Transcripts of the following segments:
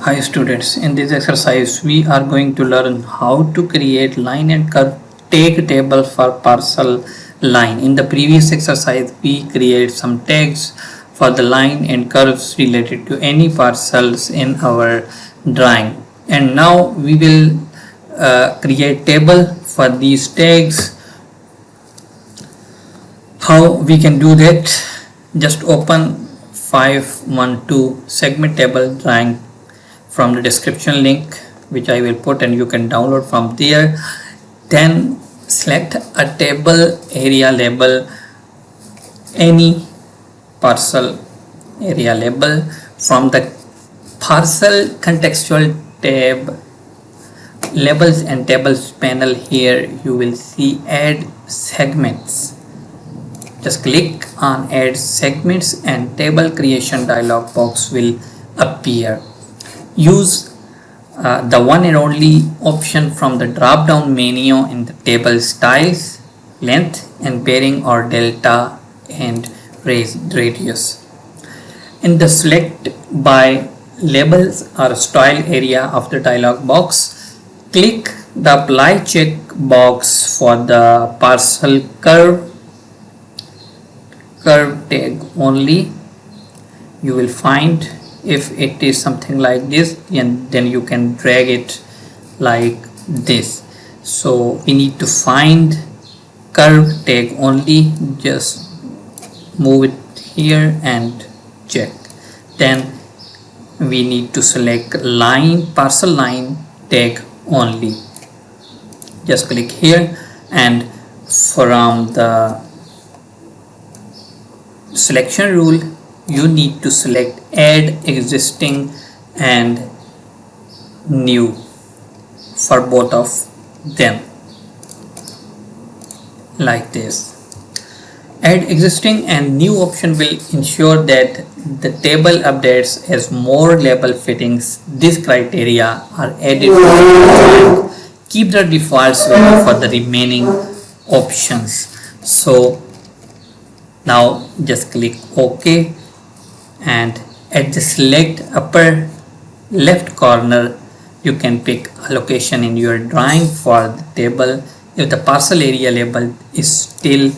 Hi students, in this exercise we are going to learn how to create line and curve tag table for parcel line. In the previous exercise we create some tags for the line and curves related to any parcels in our drawing, and now we will create table for these tags. How we can do that? Just open 512 segment table drawing from the description link which I will put, and you can download from there. Then select a table area label, any parcel area label. From the parcel contextual tab, labels and tables panel, here you will see add segments. Just click on add segments and table creation dialog box will appear. Use the one and only option from the drop down menu in the table styles, length and bearing or delta and radius. In the select by labels or style area of the dialog box, click the apply check box for the parcel curve tag only. You will find if it is something like this, and then you can drag it like this. So we need to find curve tag only. Just move it here and check. Then we need to select line, parcel line tag only. Just click here, and from the selection rule you need to select add existing and new for both of them, like this. Add existing and new option will ensure that the table updates as more label fittings this criteria are added. Keep the defaults value for the remaining options. So now just click OK, and at the select upper left corner you can pick a location in your drawing for the table. If the parcel area label is still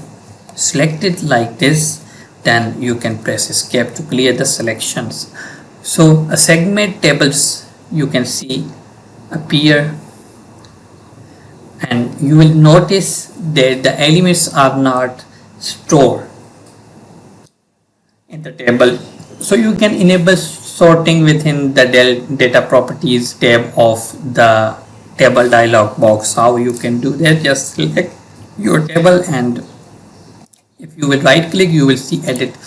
selected like this, then you can press escape to clear the selections. So a segment tables you can see appear, and you will notice that the elements are not stored in the table. So you can enable sorting within the data properties tab of the table dialog box. How you can do that? Just select your table, and if you will right click you will see edit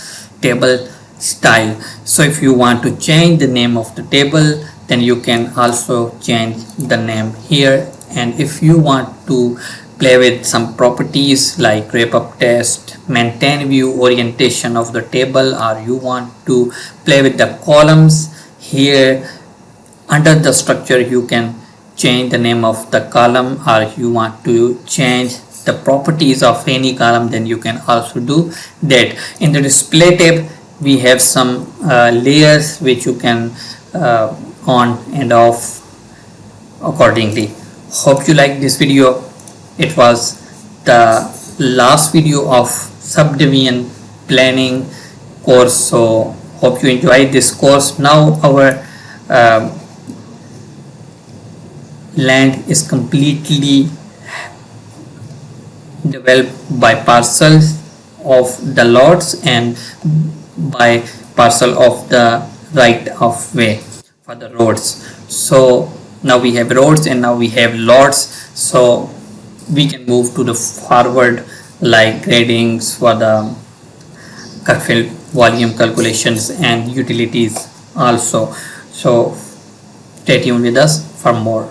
table style. So if you want to change the name of the table, then you can also change the name here. And if you want to play with some properties like wrap up test, maintain view orientation of the table, or you want to play with the columns, here under the structure you can change the name of the column, or you want to change the properties of any column, then you can also do that. In the display tab we have some layers which you can on and off accordingly. Hope you like this video. It was the last video of subdivision planning course, so hope you enjoyed this course. Now our land is completely developed by parcels of the lots and by parcel of the right of way for the roads. So now we have roads and now we have lots, so we can move to the forward like gradings for the field volume calculations and utilities also. So stay tuned with us for more.